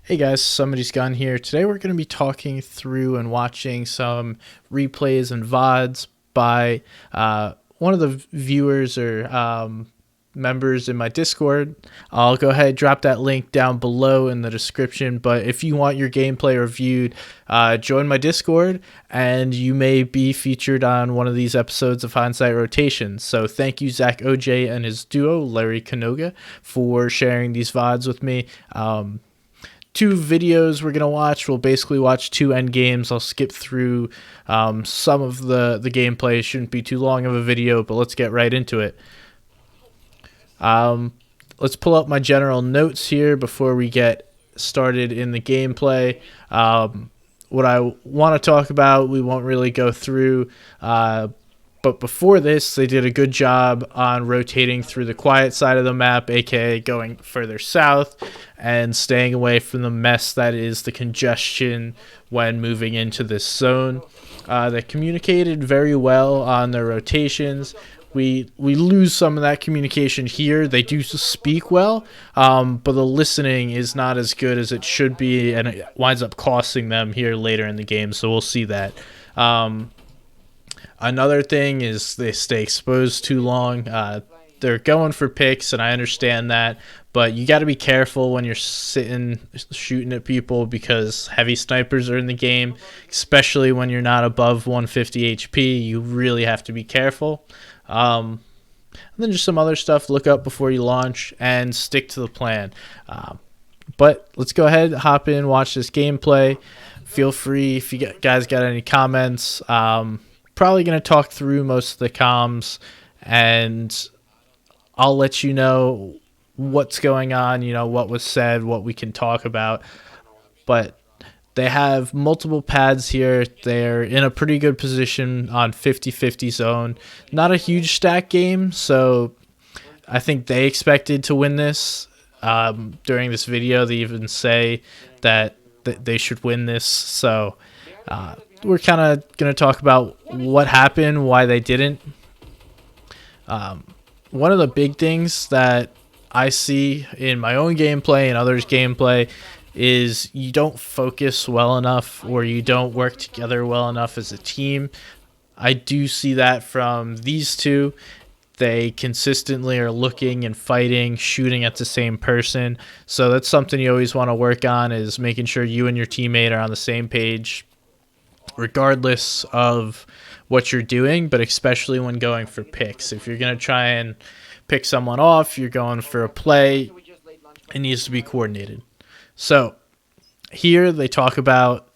Hey guys, Somebody's Gone here. Today we're going to be talking through and watching some replays and VODs by one of the viewers or members in my Discord. I'll go ahead and drop that link down below in the description, but if you want your gameplay reviewed, join my Discord and you may be featured on one of these episodes of Hindsight Rotations. So thank you Zachoj and his duo, Larry Conoga, for sharing these VODs with me. Two videos we're going to watch. We'll basically watch two end games. I'll skip through some of the gameplay. It shouldn't be too long of a video, but let's get right into it. Let's pull up my general notes here before we get started in the gameplay. What I want to talk about, we won't really go through, but before this, they did a good job on rotating through the quiet side of the map, aka going further south and staying away from the mess that is the congestion when moving into this zone. They communicated very well on their rotations. We lose some of that communication here. They do speak well, but the listening is not as good as it should be, and it winds up costing them here later in the game, so we'll see that. Another thing is they stay exposed too long. They're going for picks, and I understand that, but you got to be careful when you're sitting shooting at people because heavy snipers are in the game, especially when you're not above 150 HP. You really have to be careful. And then just some other stuff, look up before you launch and stick to the plan. But let's go ahead, hop in, watch this gameplay. Feel free if you guys got any comments. Probably going to talk through most of the comms, and I'll let you know what's going on, what was said, what we can talk about. But they have multiple pads here. They're in a pretty good position on 50-50 zone. Not a huge stack game, so I think they expected to win this. During this video, they even say that they should win this. So we're kind of going to talk about what happened, why they didn't. One of the big things that I see in my own gameplay and others' gameplay is you don't focus well enough, or you don't work together well enough as a team. I do see that from these two. They consistently are looking and fighting, shooting at the same person. So that's something you always want to work on, is making sure you and your teammate are on the same page, regardless of what you're doing, but especially when going for picks. If you're going to try and pick someone off, you're going for a play, it needs to be coordinated. So here they talk about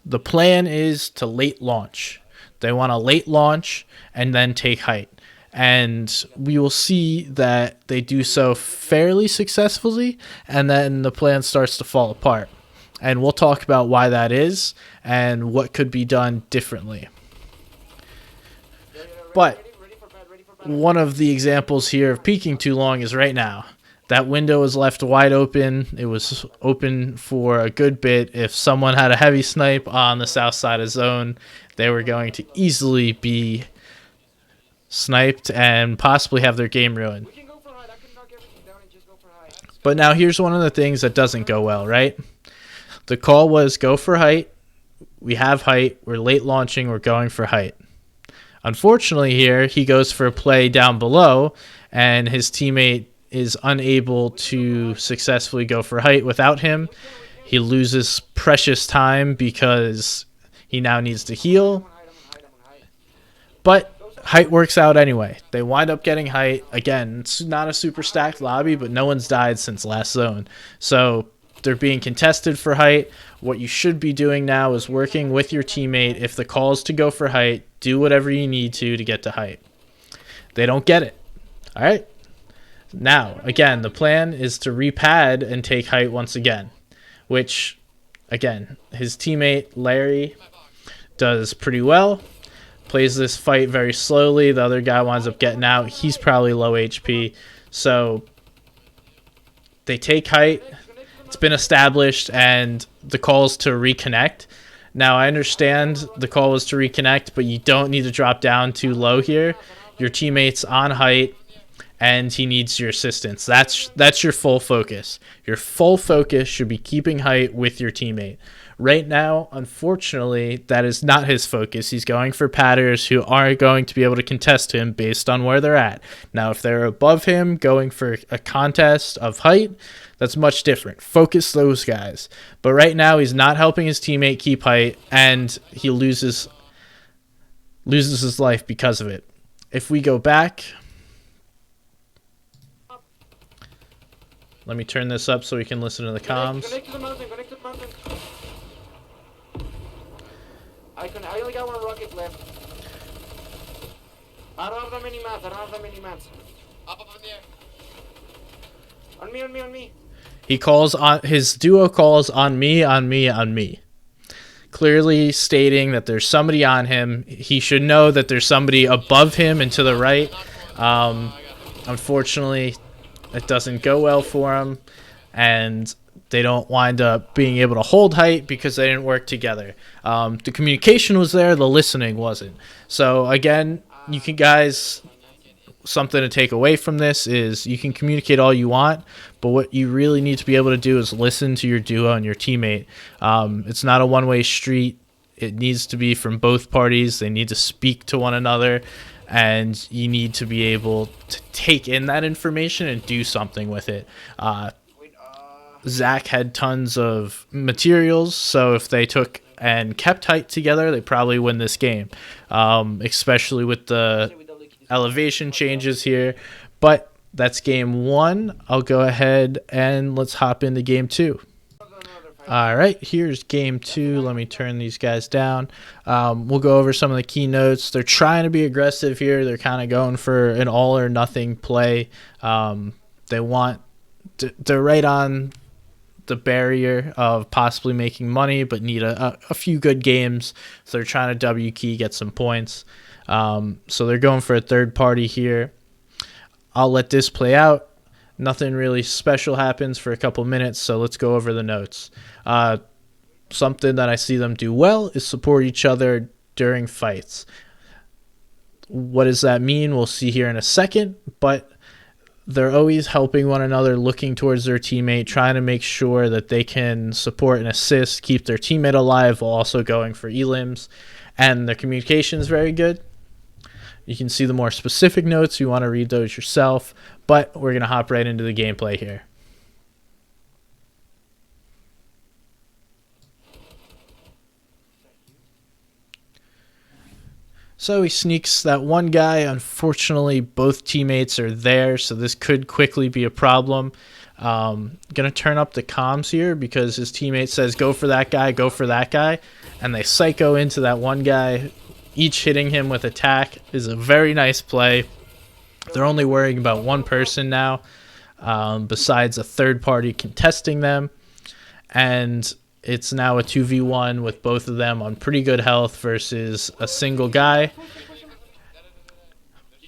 the plan is to late launch. They want a late launch and then take height. And we will see that they do so fairly successfully, and then the plan starts to fall apart. And we'll talk about why that is and what could be done differently. But one of the examples here of peeking too long is right now. That window is left wide open. It was open for a good bit. If someone had a heavy snipe on the south side of zone, they were going to easily be sniped and possibly have their game ruined. But now here's one of the things that doesn't go well, right? The call was go for height. We have height. We're late launching. We're going for height. Unfortunately here, he goes for a play down below, and his teammate is unable to successfully go for height without him. He loses precious time because he now needs to heal. But height works out anyway. They wind up getting height. Again, it's not a super stacked lobby, but no one's died since last zone. So they're being contested for height. What you should be doing now is working with your teammate. If the call is to go for height, do whatever you need to get to height. They don't get it. All right. Now, again, the plan is to repad and take height once again, which, again, his teammate Larry does pretty well. Plays this fight very slowly. The other guy winds up getting out. He's probably low HP. So they take height. It's been established, and the call is to reconnect. Now, I understand the call was to reconnect, but you don't need to drop down too low here. Your teammate's on height, and he needs your assistance. That's your full focus. Your full focus should be keeping height with your teammate. Right now, unfortunately, that is not his focus. He's going for patters who aren't going to be able to contest him based on where they're at. Now, if they're above him going for a contest of height, that's much different. Focus those guys. But right now, he's not helping his teammate keep height, and he loses his life because of it. If we go back, let me turn this up so we can listen to the comms. Connect to the mountain. I only got one rocket left. I don't have that many mats. Up in the air. On me. He calls on his duo calls on me. Clearly stating that there's somebody on him. He should know that there's somebody above him and to the right. Unfortunately, it doesn't go well for him, and they don't wind up being able to hold height because they didn't work together. The communication was there, the listening wasn't. So again, you can guys, something to take away from this is you can communicate all you want, but what you really need to be able to do is listen to your duo and your teammate. It's not a one-way street. It needs to be from both parties. They need to speak to one another, and you need to be able to take in that information and do something with it. Zach had tons of materials, so if they took and kept height together, they probably win this game, especially with the elevation changes here. But that's game one. I'll go ahead and let's hop into game two. All right, here's game two. Let me turn these guys down. We'll go over some of the keynotes. They're trying to be aggressive here. They're kind of going for an all or nothing play. They're right on the barrier of possibly making money, but need a few good games. So they're trying to W key, get some points. So they're going for a third party here. I'll let this play out. Nothing really special happens for a couple minutes, so let's go over the notes. Something that I see them do well is support each other during fights. What does that mean? We'll see here in a second, but they're always helping one another, looking towards their teammate, trying to make sure that they can support and assist, keep their teammate alive while also going for elims, and their communication is very good. You can see the more specific notes. You want to read those yourself, but we're going to hop right into the gameplay here. So he sneaks that one guy. Unfortunately, both teammates are there, so this could quickly be a problem. Going to turn up the comms here because his teammate says, go for that guy, and they psycho into that one guy. Each hitting him with attack is a very nice play. They're only worrying about one person now, besides a third party contesting them. And it's now a 2v1 with both of them on pretty good health versus a single guy.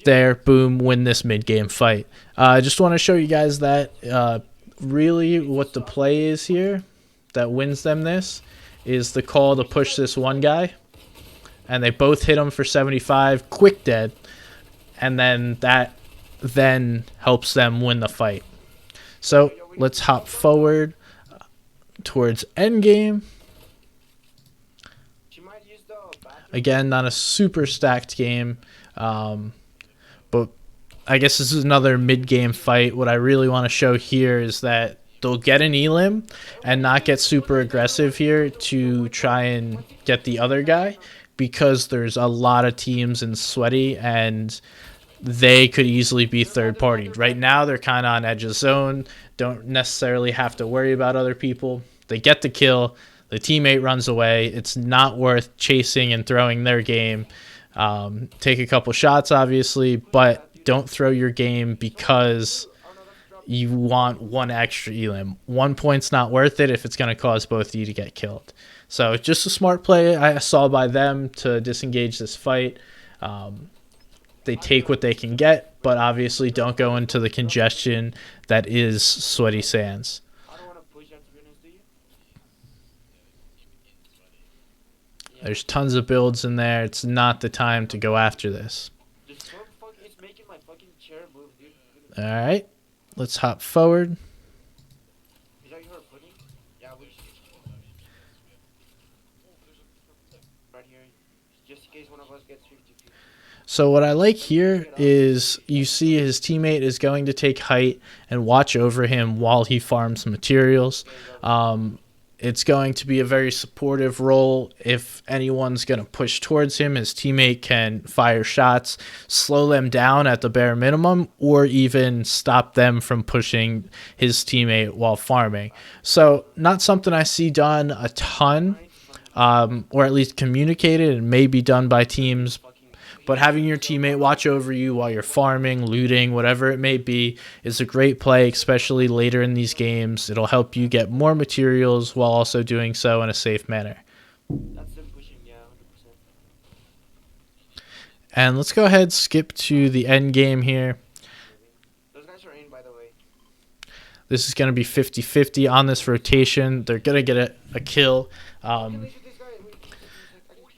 There, boom, win this mid-game fight. I just want to show you guys that really what the play is here that wins them this is the call to push this one guy. And they both hit him for 75, quick dead, and then that then helps them win the fight. So let's hop forward towards endgame. Again, not a super stacked game, but I guess this is another mid-game fight. What I really want to show here is that they'll get an elim and not get super aggressive here to try and get the other guy, because there's a lot of teams in sweaty and they could easily be third party. Right now they're kind of on edge of zone, don't necessarily have to worry about other people. They get the kill, the teammate runs away. It's not worth chasing and throwing their game. Take a couple shots obviously, but don't throw your game because you want one extra elim. 1 point's not worth it if it's going to cause both of you to get killed. So just a smart play I saw by them to disengage this fight. They take what they can get, but obviously don't go into the congestion that is Sweaty Sands. There's tons of builds in there. It's not the time to go after this. All right, let's hop forward. Is that your pudding? Yeah, we just right here, just in case one of us gets 50-50. So what I like here is you see his teammate is going to take height and watch over him while he farms materials. It's going to be a very supportive role. If anyone's going to push towards him, his teammate can fire shots, slow them down at the bare minimum, or even stop them from pushing his teammate while farming. So not something I see done a ton, or at least communicated and may be done by teams. But having your teammate watch over you while you're farming, looting, whatever it may be, is a great play, especially later in these games. It'll help you get more materials while also doing so in a safe manner. That's them pushing, yeah, 100%. And let's go ahead, skip to the end game here. Those guys are in, by the way. This is going to be 50-50 on this rotation. They're going to get a kill. Can we shoot this guy? Wait,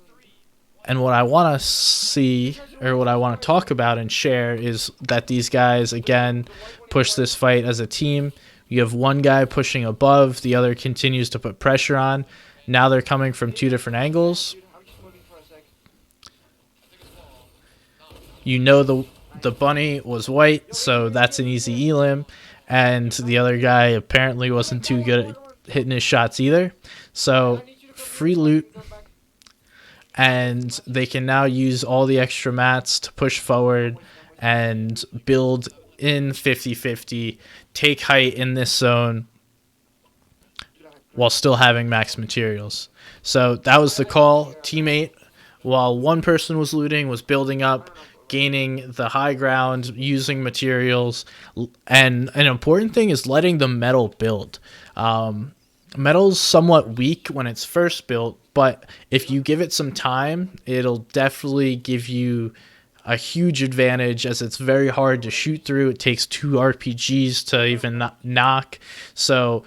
And what I want to see, or what I want to talk about and share, is that these guys, again, push this fight as a team. You have one guy pushing above, the other continues to put pressure on. Now they're coming from two different angles. I'm just moving for a sec. You know the bunny was white, so that's an easy elim. And the other guy apparently wasn't too good at hitting his shots either. So free loot. And they can now use all the extra mats to push forward and build in 50-50, take height in this zone while still having max materials. So that was the call. Teammate, while one person was looting, was building up, gaining the high ground, using materials. And an important thing is letting the metal build. Metal's somewhat weak when it's first built, but if you give it some time, it'll definitely give you a huge advantage, as it's very hard to shoot through. It takes 2 RPGs to even knock. So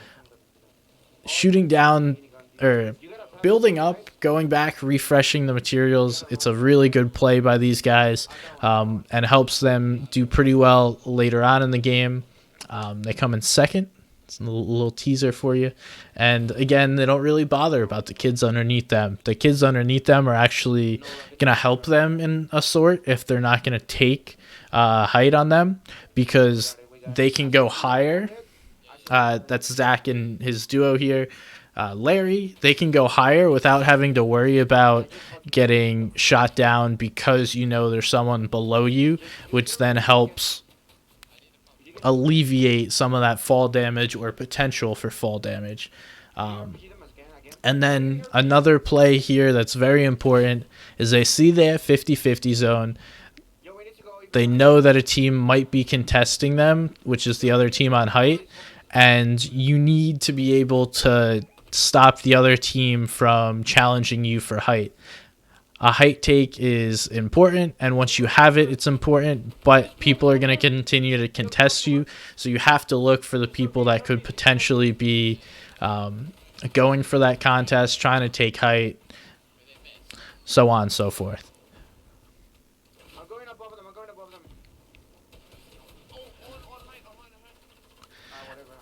shooting down, or building up, going back, refreshing the materials, it's a really good play by these guys, and helps them do pretty well later on in the game. They come in second. It's a little teaser for you. And again, they don't really bother about the kids underneath them. The kids underneath them are actually going to help them in a sort if they're not going to take height on them, because they can go higher. That's Zach and his duo here. Larry, they can go higher without having to worry about getting shot down, because you know there's someone below you, which then helps alleviate some of that fall damage or potential for fall damage. And then another play here that's very important is they see they have 50-50 zone. They know that a team might be contesting them, which is the other team on height, and you need to be able to stop the other team from challenging you for height. A height take is important, and once you have it, it's important, but people are going to continue to contest you, so you have to look for the people that could potentially be going for that contest, trying to take height, so on and so forth. I'm going above them. Whatever,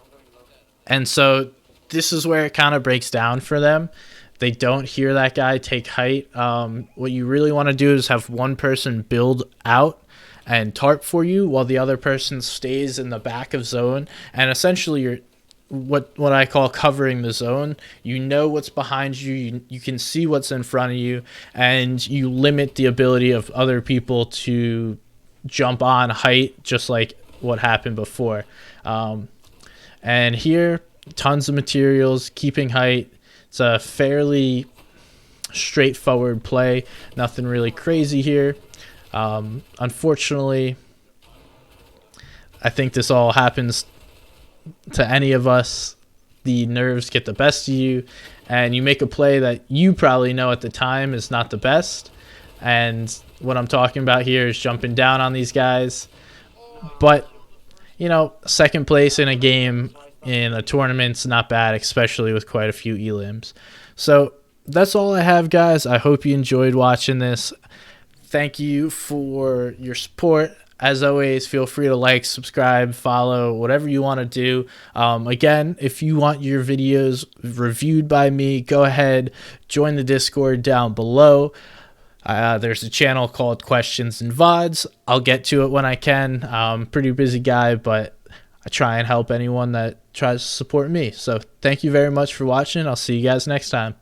I'm going low. And so this is where it kind of breaks down for them. They don't hear that guy take height. What you really want to do is have one person build out and tarp for you while the other person stays in the back of zone. And essentially, you're what I call covering the zone. You know what's behind you. You can see what's in front of you, and you limit the ability of other people to jump on height, just like what happened before. And here, tons of materials, keeping height. It's a fairly straightforward play. Nothing really crazy here. Unfortunately, I think this all happens to any of us. The nerves get the best of you, and you make a play that you probably know at the time is not the best. And what I'm talking about here is jumping down on these guys. But, you know, second place in a game in a tournament's not bad, especially with quite a few elims. So that's all I have, guys. I hope you enjoyed watching this. Thank you for your support. as always, feel free to like, subscribe, follow, whatever you want to do. Again, if you want your videos reviewed by me, go ahead, join the Discord down below. There's a channel called Questions and VODs. I'll get to it when I can. I'm a pretty busy guy, but I try and help anyone that tries to support me. So thank you very much for watching. I'll see you guys next time.